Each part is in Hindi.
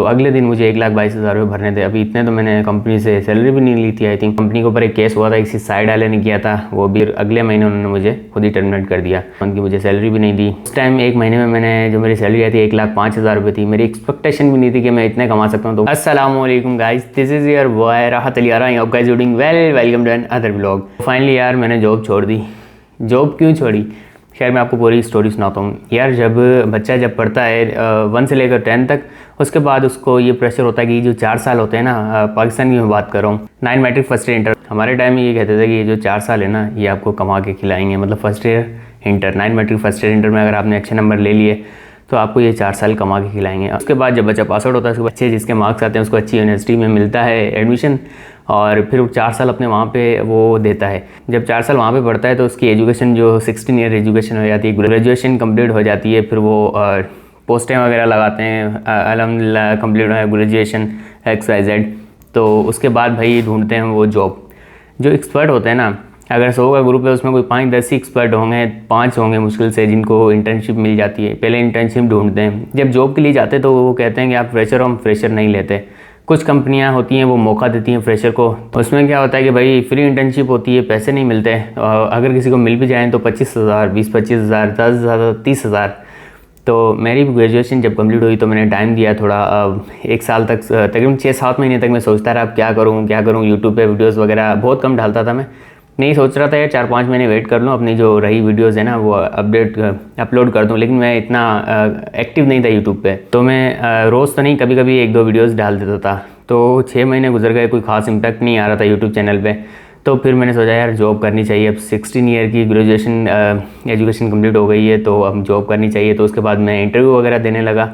तो अगले दिन मुझे 1,22,000 रुपये भरने थे। अभी इतने तो मैंने कंपनी से सैलरी भी नहीं ली थी। आई थिंक कंपनी के ऊपर एक केस हुआ था, किसी साइड वाले ने किया था, वो भी अगले महीने उन्होंने मुझे खुद ही टर्मिनेट कर दिया। उनकी मुझे सैलरी भी नहीं दी। उस टाइम एक महीने में मैंने जो मेरी सैलरी आई थी 1,05,000 रुपये थी। मेरी एक्सपेक्टेशन भी नहीं थी कि मैं इतने कमा सकता हूँ। तो अस्सलाम वालेकुम guys, this is your boy Rahat Ali Ara. आप guys doing well, welcome to another vlog. Finally यार मैंने जॉब छोड़ दी। जॉब क्यों छोड़ी, खैर मैं आपको पूरी स्टोरी सुनाता हूँ। यार जब बच्चा पढ़ता है 1 से लेकर 10 तक, उसके बाद उसको ये प्रेशर होता है कि जो 4 साल होते हैं ना, पाकिस्तान की मैं बात कर रहा हूँ, 9 मैट्रिक फर्स्ट ईयर इंटर। हमारे टाइम में ये कहते थे कि ये जो 4 साल है ना, ये आपको कमा के खिलाएंगे। मतलब first year inter, 9 matric first year inter में अगर आपने अच्छे नंबर ले लिए तो आपको ये 4 साल कमा के खिलाएंगे। उसके बाद जब बच्चा पास आउट होता है, उसके बच्चे जिसके मार्क्स आते हैं उसको अच्छी यूनिवर्सिटी में मिलता है एडमिशन, और फिर वो 4 साल अपने वहाँ पे वो देता है। जब 4 साल वहाँ पे पढ़ता है तो उसकी एजुकेशन जो 16 ईयर एजुकेशन हो जाती है, ग्रेजुएशन कंप्लीट हो जाती है। फिर वो पोस्टें वगैरह लगाते हैं, अल्हम्दुलिल्लाह कंप्लीट है ग्रेजुएशन XYZ। तो उसके बाद भाई ढूंढते हैं वो जॉब। जो एक्सपर्ट होते हैं ना, अगर 100 का ग्रुप है उसमें कोई 5-10 ही एक्सपर्ट होंगे, 5 होंगे मुश्किल से जिनको इंटर्नशिप मिल जाती है। पहले इंटर्नशिप ढूंढते हैं, जब जॉब के लिए जाते तो वो कहते हैं कि आप फ्रेशर हो, हम फ्रेशर नहीं लेते। कुछ कंपनियां होती हैं वो मौका देती हैं फ्रेशर को। उसमें क्या होता है कि भाई फ्री इंटर्नशिप होती है, पैसे नहीं मिलते। अगर किसी को मिल भी जाए तो 25,000, 20-25,000, 10,000, 30,000। तो मेरी ग्रेजुएशन जब कंप्लीट हुई तो मैंने टाइम दिया थोड़ा, 1 साल तक, तकरीबन 6-7 महीने तक मैं सोचता रहा अब क्या करूँ। यूट्यूब पे वीडियोस वगैरह बहुत कम डालता था मैं। नहीं सोच रहा था यार 4-5 महीने वेट कर लूँ, अपनी जो रही वीडियोस है ना वो अपलोड कर दूँ। लेकिन मैं इतना एक्टिव नहीं था यूट्यूब पे, तो मैं रोज़ तो नहीं, कभी कभी 1-2 वीडियोस डाल देता था। तो 6 महीने गुजर गए, कोई खास इम्पैक्ट नहीं आ रहा था यूट्यूब चैनल पे। तो फिर मैंने सोचा यार जॉब करनी चाहिए। अब 16 ईयर की ग्रेजुएशन एजुकेशन कंप्लीट हो गई है तो अब जॉब करनी चाहिए। तो उसके बाद मैं इंटरव्यू वगैरह देने लगा,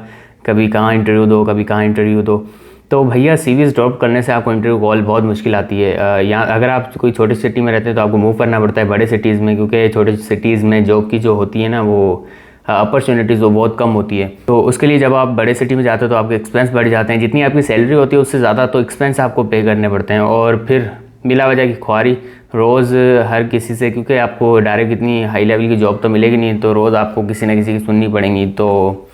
कभी कहाँ इंटरव्यू दो, कभी कहाँ इंटरव्यू दो। तो भैया CVs ड्रॉप करने से आपको इंटरव्यू कॉल बहुत मुश्किल आती है। यहाँ अगर आप कोई छोटी सिटी में रहते हैं तो आपको मूव करना पड़ता है बड़े सिटीज़ में, क्योंकि छोटे सिटीज़ में जॉब की जो होती है ना वो अपॉर्चुनिटीज़ वो बहुत कम होती है। तो उसके लिए जब आप बड़े सिटी में जाते हो तो आपके एक्सपेंस बढ़ जाते हैं। जितनी आपकी सैलरी होती है उससे ज़्यादा तो एक्सपेंस आपको पे करने पड़ते हैं। और फिर बिला वजह की ख्वारी रोज़ हर किसी से, क्योंकि आपको डायरेक्ट इतनी हाई लेवल की जॉब तो मिलेगी नहीं, तो रोज़ आपको किसी न किसी की सुननी पड़ेगी। तो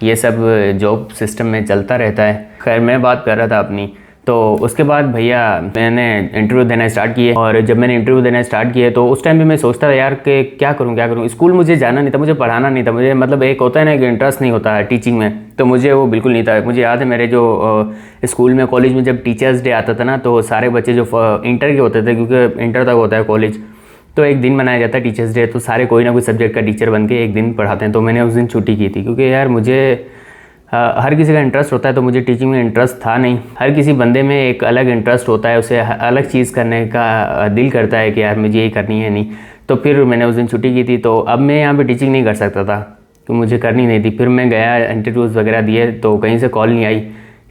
ये सब जॉब सिस्टम में चलता रहता है। खैर मैं बात कर रहा था अपनी। तो उसके बाद भैया मैंने इंटरव्यू देना स्टार्ट किए, और जब मैंने इंटरव्यू देना स्टार्ट किए तो उस टाइम भी मैं सोचता था यार कि क्या करूँ। स्कूल मुझे जाना नहीं था, मुझे पढ़ाना नहीं था। मुझे मतलब एक होता है ना कि इंटरेस्ट नहीं होता है टीचिंग में, तो मुझे वो बिल्कुल नहीं था। मुझे याद है मेरे जो स्कूल में, कॉलेज में जब टीचर्स डे आता था ना, तो सारे बच्चे जो इंटर के होते थे, क्योंकि इंटर तक होता है कॉलेज, तो एक दिन मनाया जाता है टीचर्स डे, तो सारे कोई ना कोई सब्जेक्ट का टीचर बन के एक दिन पढ़ाते हैं। तो मैंने उस दिन छुट्टी की थी, क्योंकि यार मुझे हर किसी का इंटरेस्ट होता है, तो मुझे टीचिंग में इंटरेस्ट था नहीं। हर किसी बंदे में एक अलग इंटरेस्ट होता है, उसे अलग चीज़ करने का दिल करता है कि यार मुझे यही करनी है नहीं। तो फिर मैंने उस दिन छुट्टी की थी। तो अब मैं यहाँ पे टीचिंग नहीं कर सकता था, तो मुझे करनी नहीं थी। फिर मैं गया, इंटरव्यूज़ वगैरह दिए, तो कहीं से कॉल नहीं आई।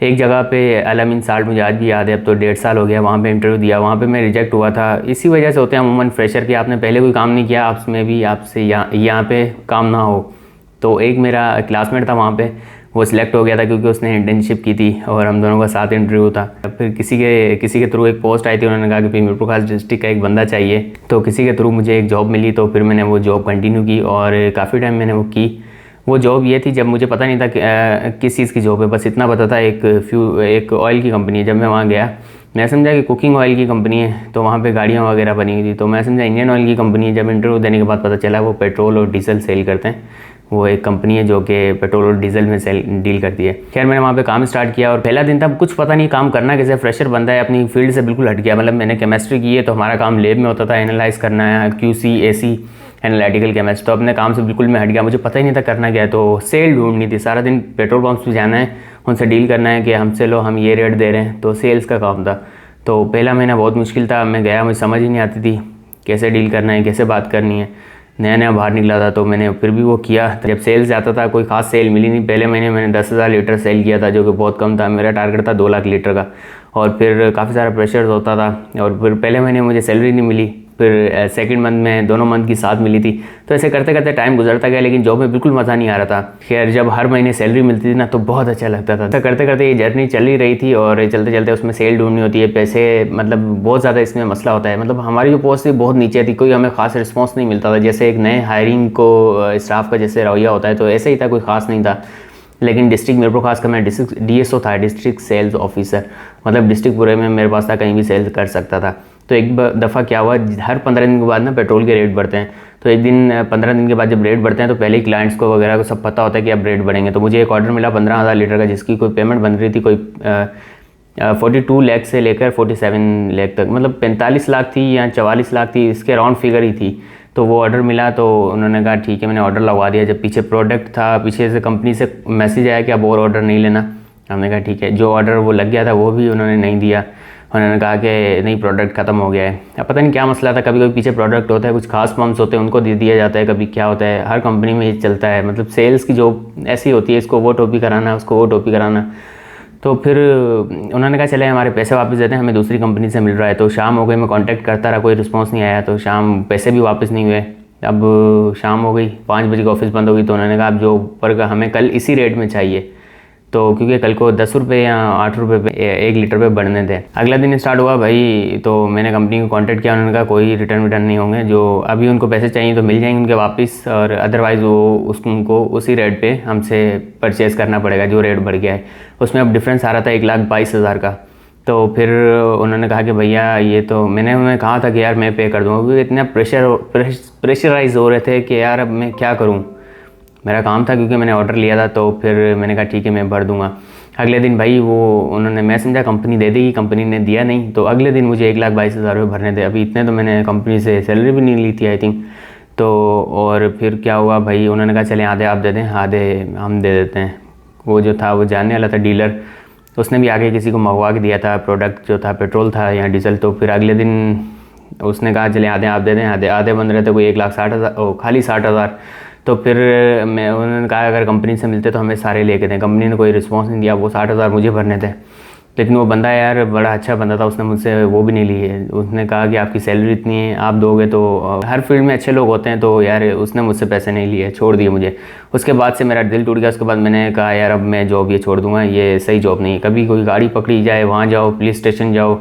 एक जगह पे अल-अमीन साल्ट, मुझे आज भी याद है, अब तो 1.5 साल हो गया, वहाँ पे इंटरव्यू दिया, वहाँ पे मैं रिजेक्ट हुआ था। इसी वजह से होते हैं अमूमन फ्रेशर कि आपने पहले कोई काम नहीं किया, आपसे भी आपसे यहाँ पे काम ना हो। तो एक मेरा क्लासमेट था वहाँ पे, वो सिलेक्ट हो गया था क्योंकि उसने इंटर्नशिप की थी और हम दोनों का साथ इंटरव्यू था। फिर किसी के थ्रू एक पोस्ट आई थी, उन्होंने कहा कि मीरपुर खास डिस्ट्रिक्ट का एक बंदा चाहिए। तो किसी के थ्रू मुझे एक जॉब मिली, तो फिर मैंने वो जॉब कंटिन्यू की और काफ़ी टाइम मैंने वो की। वो जॉब ये थी, जब मुझे पता नहीं था कि किस चीज़ की जॉब है, बस इतना पता था एक ऑयल की कंपनी है। जब मैं वहाँ गया मैं समझा कि कुकिंग ऑयल की कंपनी है, तो वहाँ पे गाड़ियाँ वगैरह बनी हुई थी, तो मैं समझा इंडियन ऑयल की कंपनी है। जब इंटरव्यू देने के बाद पता चला वो पेट्रोल और डीजल सेल करते हैं। वो एक कंपनी है जो कि पेट्रोल और डीजल में डील करती है। खैर मैंने वहाँ पे काम स्टार्ट किया और पहला दिन था, कुछ पता नहीं काम करना कैसे, फ्रेशर बंदा है, अपनी फील्ड से बिल्कुल हट गया। मतलब मैंने केमिस्ट्री की है तो हमारा काम लैब में होता था, एनालाइज करना है, QC AC एनालिटिकल केमिस्ट। तो अपने काम से बिल्कुल मैं हट गया, मुझे पता ही नहीं था करना क्या है। तो सेल ढूंढनी थी, सारा दिन पेट्रोल पंप्स पे जाना है, उनसे डील करना है कि हमसे लो, हम ये रेट दे रहे हैं। तो सेल्स का काम था। तो पहला महीना बहुत मुश्किल था, मैं गया, मुझे समझ ही नहीं आती थी कैसे डील करना है, कैसे बात करनी है, नया नया बाहर निकला था। तो मैंने फिर भी वो किया। जब सेल्स जाता था कोई खास सेल मिली नहीं। पहले महीने मैंने 10,000 लीटर सेल किया था, जो कि बहुत कम था। मेरा टारगेट था 2 लाख लीटर का। और फिर काफ़ी सारा प्रेशर होता था। और फिर पहले महीने मुझे सैलरी नहीं मिली, फिर सेकंड मंथ में दोनों मंथ की साथ मिली थी। तो ऐसे करते करते टाइम गुजरता गया, लेकिन जॉब में बिल्कुल मज़ा नहीं आ रहा था। खैर जब हर महीने सैलरी मिलती थी ना तो बहुत अच्छा लगता था। तो करते करते ये जर्नी चल ही रही थी और चलते चलते उसमें सेल ढूंढनी होती है, पैसे, मतलब बहुत ज़्यादा इसमें मसला होता है। मतलब हमारी जो पोस्ट थी बहुत नीचे थी, कोई हमें खास रिस्पॉन्स नहीं मिलता था। जैसे एक नए हायरिंग को स्टाफ का जैसे रवैया होता है, तो ऐसे ही था, कोई ख़ास नहीं था। लेकिन डिस्ट्रिक्ट मेरे को खासकर मैं डिस्ट्रिक्ट DSO था, डिस्ट्रिक्ट सेल्स ऑफिसर, मतलब डिस्ट्रिक्ट पूरे में मेरे पास था, कहीं भी सेल्स कर सकता था। तो एक दफ़ा क्या हुआ, हर 15 दिन के बाद ना पेट्रोल के रेट बढ़ते हैं। तो एक दिन 15 दिन के बाद जब रेट बढ़ते हैं तो पहले ही क्लाइंट्स को वगैरह को सब पता होता है कि अब रेट बढ़ेंगे। तो मुझे एक ऑर्डर मिला 15,000 लीटर का, जिसकी कोई पेमेंट बन रही थी कोई 42 लाख से लेकर 47 लाख तक, मतलब 45 लाख थी या 44 लाख थी, इसके राउंड फिगर ही थी। तो वो ऑर्डर मिला तो उन्होंने कहा ठीक है, मैंने ऑर्डर लगवा दिया। जब पीछे प्रोडक्ट था, पीछे से कंपनी से मैसेज आया कि अब और ऑर्डर नहीं लेना। हमने कहा ठीक है। जो ऑर्डर वो लग गया था वो भी उन्होंने नहीं दिया। उन्होंने कहा कि नहीं, प्रोडक्ट ख़त्म हो गया है। अब पता नहीं क्या मसला था, कभी कभी पीछे प्रोडक्ट होता है, कुछ खास पंप्स होते हैं उनको दे दिया जाता है, कभी क्या होता है, हर कंपनी में ये चलता है। मतलब सेल्स की जॉब ऐसी होती है, इसको वो टोपी कराना, उसको वो टोपी कराना। तो फिर उन्होंने कहा चले हमारे पैसे वापस देते हैं, हमें दूसरी कंपनी से मिल रहा है। तो शाम हो गई, मैं कांटेक्ट करता रहा, कोई रिस्पांस नहीं आया। तो शाम पैसे भी वापस नहीं हुए। अब शाम हो गई, 5 बजे की ऑफिस बंद हो गई। तो उन्होंने कहा अब जो ऊपर का हमें कल इसी रेट में चाहिए। तो क्योंकि कल को 10 रुपये या 8 रुपये पे 1 लीटर पे बढ़ने थे। अगला दिन स्टार्ट हुआ भाई, तो मैंने कंपनी को कांटेक्ट किया। उन्होंने कहा कोई रिटर्न नहीं होंगे, जो अभी उनको पैसे चाहिए तो मिल जाएंगे उनके वापस, और अदरवाइज़ वो उनको उसी रेट पे हमसे परचेज़ करना पड़ेगा जो रेट बढ़ गया है। उसमें अब डिफरेंस आ रहा था 1,22,000 का। तो फिर उन्होंने कहा कि भैया ये तो मैंने उन्हें कहा था कि यार मैं पे कर दूँगा। वो इतना प्रेशराइज़ हो रहे थे कि यार अब मैं क्या करूँ, मेरा काम था क्योंकि मैंने ऑर्डर लिया था। तो फिर मैंने कहा ठीक है मैं भर दूंगा। अगले दिन भाई वो उन्होंने, मैं समझा कंपनी दे देगी, कंपनी ने दिया नहीं। तो अगले दिन मुझे 1,22,000 रुपये भरने थे। अभी इतने तो मैंने कंपनी से सैलरी भी नहीं ली थी आई थिंक। तो और फिर क्या हुआ भाई, उन्होंने कहा चलें आधे आप दे दें, आधे हम दे देते हैं। वो जो था वो जानने वाला था डीलर, उसने भी आगे किसी को मंगवा के दिया था प्रोडक्ट, जो था पेट्रोल था या डीजल। तो फिर अगले दिन उसने कहा चले आधे आप दे दें, आधे बन रहे थे, कोई 1,60,000 खाली 60,000। तो फिर मैं उन्होंने कहा अगर कंपनी से मिलते तो हमें सारे लेके दें। कंपनी ने कोई रिस्पांस नहीं दिया। वो 60,000 मुझे भरने थे। लेकिन वो बंदा यार बड़ा अच्छा बंदा था, उसने मुझसे वो भी नहीं लिए। उसने कहा कि आपकी सैलरी इतनी है, आप दोगे तो। हर फील्ड में अच्छे लोग होते हैं, तो यार उसने मुझसे पैसे नहीं लिए, छोड़ दिए मुझे। उसके बाद से मेरा दिल टूट गया। उसके बाद मैंने कहा यार अब मैं जॉब ये छोड़ दूँगा, ये सही जॉब नहीं है। कभी कोई गाड़ी पकड़ी जाए, वहाँ जाओ, पुलिस स्टेशन जाओ,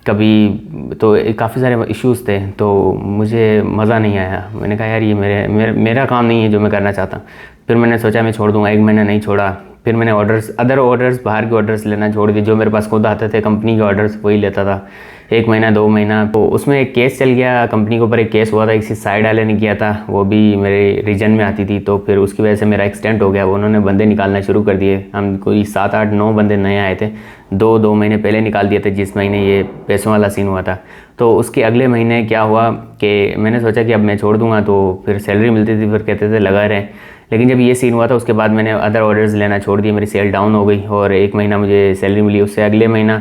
कभी तो काफ़ी सारे इश्यूज़ थे, तो मुझे मज़ा नहीं आया। मैंने कहा यार ये मेरा काम नहीं है जो मैं करना चाहता। फिर मैंने सोचा मैं छोड़ दूँगा। 1 महीना नहीं छोड़ा। फिर मैंने अदर ऑर्डर्स, बाहर के ऑर्डर्स लेना छोड़ दिए। जो मेरे पास खुद आते थे कंपनी के ऑर्डर्स वही लेता था। 1 महीना 2 महीना, तो उसमें एक केस चल गया कंपनी के ऊपर। एक केस हुआ था, किसी साइड वाले ने किया था, वो भी मेरे रीजन में आती थी। तो फिर उसकी वजह से मेरा एक्सटेंड हो गया। वो उन्होंने बंदे निकालना शुरू कर दिए। हम कोई 7, 8, 9 बंदे नए आए थे। 2 महीने पहले निकाल दिए थे, जिस महीने ये पैसों वाला सीन हुआ था। तो उसके अगले महीने क्या हुआ कि मैंने सोचा कि अब मैं छोड़ दूँगा। तो फिर सैलरी मिलती थी, फिर कहते थे लगा रहे। लेकिन जब ये सीन हुआ था उसके बाद मैंने अदर ऑर्डर्स लेना छोड़ दिए। मेरी सेल डाउन हो गई और 1 महीना मुझे सैलरी मिली। उससे अगले महीना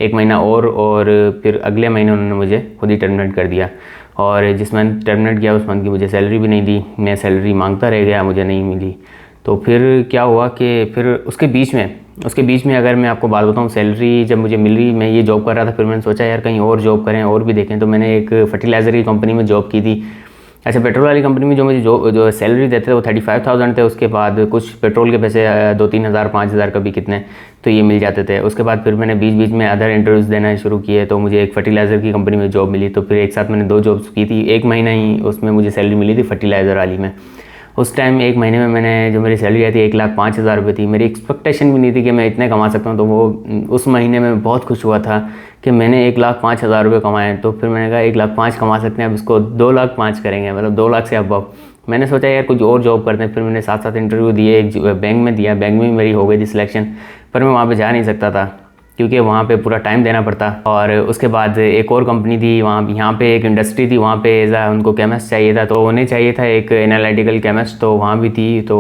1 महीना और फिर अगले महीने उन्होंने मुझे खुद ही टर्मिनेट कर दिया। और जिस मंथ टर्मिनेट किया उस मंथ की मुझे सैलरी भी नहीं दी। मैं सैलरी मांगता रह गया, मुझे नहीं मिली। तो फिर क्या हुआ कि फिर उसके बीच में अगर मैं आपको बात बताऊँ, सैलरी जब मुझे मिल रही, मैं ये जॉब कर रहा था। फिर मैंने सोचा यार कहीं और जॉब करें और भी देखें। तो मैंने एक फर्टिलाइज़र की कंपनी में जॉब की थी। अच्छा, पेट्रोल वाली कंपनी में जो मुझे जो सैलरी देते थे वो 35,000 थे। उसके बाद कुछ पेट्रोल के पैसे 2-3 हज़ार 5 हज़ार कभी कितने तो ये मिल जाते थे। उसके बाद फिर मैंने बीच में अदर इंटरव्यूज़ देना शुरू किए। तो मुझे एक फर्टिलाइज़र की कंपनी में जॉब मिली। तो फिर एक साथ मैंने 2 जॉब्स की थी। 1 महीना ही उसमें मुझे सैलरी मिली थी फर्टिलाइज़र वाली में। उस टाइम 1 महीने में मैंने जो मेरी सैलरी आई थी 1,05,000 रुपये थी। मेरी एक्सपेक्टेशन भी नहीं थी कि मैं इतने कमा सकता हूँ। तो वो उस महीने में बहुत खुश हुआ था कि मैंने 1,05,000 रुपये कमाए। तो फिर मैंने कहा 1,05,000 कमा सकते हैं, अब इसको 2,05,000 करेंगे, मतलब 2 लाख से अब मैंने सोचा यार कुछ और जॉब करते हैं। फिर मैंने 7 इंटरव्यू दिए। एक बैंक में दिया, बैंक में भी मेरी हो गई थी सिलेक्शन। पर मैं वहाँ पर जा नहीं सकता था क्योंकि वहाँ पे पूरा टाइम देना पड़ता। और उसके बाद एक और कंपनी थी वहाँ, यहाँ पे एक इंडस्ट्री थी, वहाँ पे उनको केमिस्ट चाहिए था। तो उन्हें चाहिए था एक एनालिटिकल केमिस्ट, तो वहाँ भी थी। तो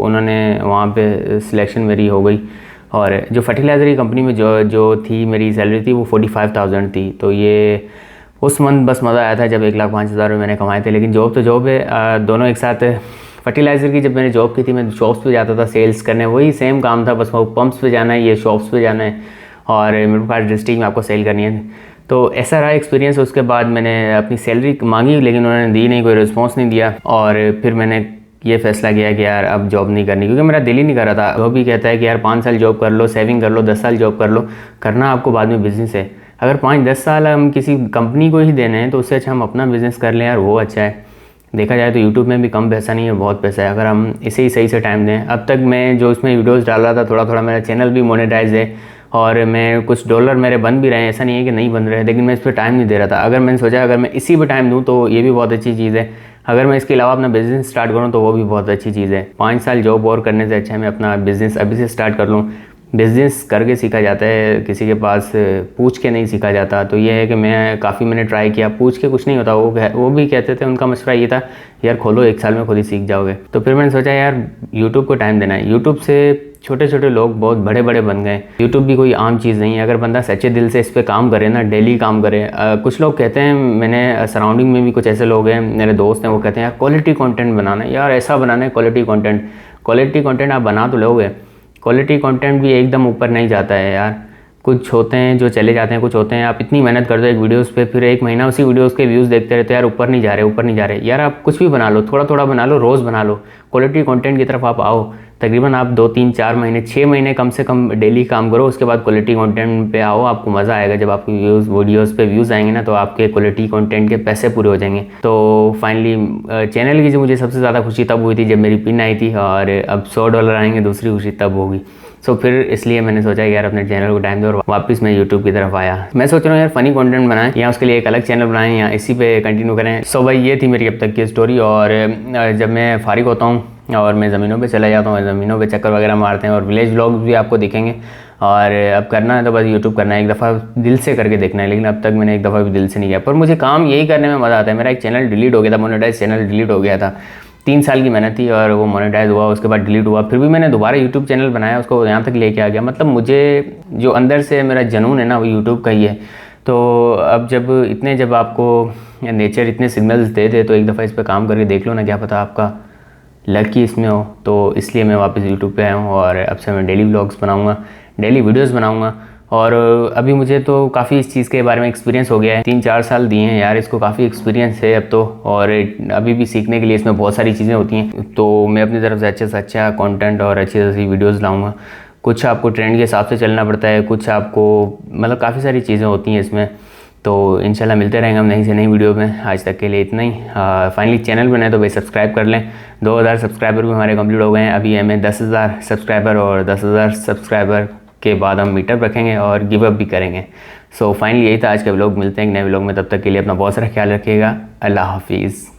उन्होंने वहाँ पे सिलेक्शन मेरी हो गई। और जो फर्टिलाइज़र की कंपनी में जो थी मेरी सैलरी थी वो 45,000 थी। तो ये उस मंथ बस मज़ा आया था जब 1,05,000 रुपये मैंने कमाए थे। लेकिन जॉब तो जॉब है, दोनों एक साथ। फर्टिलाइज़र की जब मैंने जॉब की थी, मैं शॉप्स पे जाता था सेल्स करने, वही सेम काम था, बस वो पंप्स पे जाना है, ये शॉप्स पे जाना है और मेरे पास डिस्ट्रिक्ट में आपको सेल करनी है। तो ऐसा रहा एक्सपीरियंस। उसके बाद मैंने अपनी सैलरी मांगी लेकिन उन्होंने दी नहीं, कोई रिस्पॉन्स नहीं दिया। और फिर मैंने ये फैसला किया कि यार अब जॉब नहीं करनी, क्योंकि मेरा दिल ही नहीं कर रहा था। वो भी कहता है कि यार 5 साल जॉब कर लो, सेविंग कर लो, 10 साल जॉब कर लो, करना आपको बाद में बिज़नेस है। अगर 5-10 साल हम किसी कंपनी को ही देने हैं तो उससे अच्छा हम अपना बिज़नेस कर लें यार, वो अच्छा है। देखा जाए तो यूट्यूब में भी कम पैसा नहीं है, बहुत पैसा है अगर हम इसे ही सही से टाइम दें। अब तक मैं जो इसमें वीडियोस डाल रहा था, थोड़ा थोड़ा मेरा चैनल भी मोनेटाइज है और मैं कुछ डॉलर मेरे बन भी रहे हैं, ऐसा नहीं है कि नहीं बन रहे हैं, लेकिन मैं इस पर टाइम नहीं दे रहा था। अगर मैंने सोचा अगर मैं इसी पर टाइम दूँ तो ये भी बहुत अच्छी चीज़ है। अगर मैं इसके अलावा अपना बिज़नेस स्टार्ट करूँ तो वो भी बहुत अच्छी चीज़ है। 5 साल जॉब और करने से अच्छा है मैं अपना बिज़नेस अभी से स्टार्ट कर लूँ। बिज़नेस करके सीखा जाता है, किसी के पास पूछ के नहीं सीखा जाता। तो ये है कि मैंने ट्राई किया, पूछ के कुछ नहीं होता। वो भी कहते थे, उनका मशवरा ये था यार खोलो, 1 साल में खुद ही सीख जाओगे। तो फिर मैंने सोचा यार यूट्यूब को टाइम देना है। यूट्यूब से छोटे छोटे लोग बहुत बड़े बड़े बन गए। यूट्यूब भी कोई आम चीज़ नहीं है। अगर बंदा सच्चे दिल से इस पर काम करे ना, डेली काम करे। कुछ लोग कहते हैं, मैंने सराउंडिंग में भी कुछ ऐसे लोग हैं, मेरे दोस्त हैं, वो कहते हैं यार क्वालिटी कंटेंट बनाना है, यार ऐसा बनाना है क्वालिटी कंटेंट। क्वालिटी कंटेंट आप बना तो लोगे, क्वालिटी कंटेंट भी एकदम ऊपर नहीं जाता है यार। कुछ होते हैं जो चले जाते हैं, कुछ होते हैं आप इतनी मेहनत कर दो एक वीडियोस पे, फिर 1 महीना उसी वीडियोस के व्यूज़ देखते रहते हो, यार ऊपर नहीं जा रहे, ऊपर नहीं जा रहे। यार आप कुछ भी बना लो, थोड़ा थोड़ा बना लो, रोज़ बना लो, क्वालिटी कंटेंट की तरफ आप आओ। तकरीबन आप 2 3 4 महीने 6 महीने कम से कम डेली काम करो, उसके बाद क्वालिटी कंटेंट पे आओ। आपको मज़ा आएगा जब आपकी वीडियोज़ पे व्यूज़ आएंगे ना, तो आपके क्वालिटी कंटेंट के पैसे पूरे हो जाएंगे। तो फाइनली चैनल की जो मुझे सबसे ज़्यादा खुशी तब हुई थी जब मेरी पिन आई थी, और अब $100 आएंगे, दूसरी खुशी तब होगी। सो फिर इसलिए मैंने सोचा यार अपने चैनल को टाइम दो, और वापस मैं यूट्यूब की तरफ आया। मैं सोच रहा हूँ यार फ़नी कंटेंट बनाएं, या उसके लिए एक अलग चैनल बनाएं, या इसी पे कंटिन्यू करें। सो भाई ये थी मेरी अब तक की स्टोरी। और जब मैं फारिग होता हूँ और मैं ज़मीनों पे चला जाता हूँ, ज़मीनों पे चक्कर वगैरह मारते हैं, और विलेज व्लॉग्स भी आपको दिखेंगे। और अब करना है तो बस यूट्यूब करना है, एक दफ़ा दिल से करके देखना है। लेकिन अब तक मैंने एक दफ़ा भी दिल से नहीं किया, पर मुझे काम यही करने में मज़ा आता है। मेरा एक चैनल डिलीट हो गया था, मोनेटाइज चैनल डिलीट हो गया था। 3 साल की मेहनत थी और वो मोनेटाइज हुआ, उसके बाद डिलीट हुआ। फिर भी मैंने दोबारा यूट्यूब चैनल बनाया, उसको यहाँ तक लेके आ गया। मतलब मुझे जो अंदर से मेरा जुनून है ना, वो यूट्यूब का ही है। तो अब जब आपको नेचर इतने सिग्नल्स दे दे, तो एक दफ़ा इस पर काम करके देख लो ना, क्या पता आपका लक ही इसमें हो। तो इसलिए मैं वापस यूट्यूब पे आया हूँ, और अब से मैं डेली व्लॉग्स बनाऊँगा, डेली वीडियोस बनाऊँगा। और अभी मुझे तो काफ़ी इस चीज़ के बारे में एक्सपीरियंस हो गया है। 3 4 साल दिए हैं यार इसको, काफ़ी एक्सपीरियंस है अब तो। और अभी भी सीखने के लिए इसमें बहुत सारी चीज़ें होती हैं। तो मैं अपनी तरफ से अच्छा कंटेंट और अच्छी अच्छी वीडियोज़ लाऊँगा। कुछ आपको ट्रेंड के हिसाब से चलना पड़ता है, कुछ आपको मतलब काफ़ी सारी चीज़ें होती हैं इसमें। तो इंशाल्लाह मिलते रहेंगे हम नई से नई वीडियो में। आज तक के लिए इतना ही। फाइनली चैनल बनाए तो भाई सब्सक्राइब कर लें। 2000 सब्सक्राइबर भी हमारे कंप्लीट हो गए हैं। अभी हमें 10,000 सब्सक्राइबर, और 10,000 सब्सक्राइबर के बाद हम मीटअप रखेंगे और गिव अप भी करेंगे। सो फाइनली यही था आज का व्लॉग। मिलते हैं एक नए व्लॉग में, तब तक के लिए अपना बहुत सारा ख्याल रखिएगा। अल्लाह हाफिज़।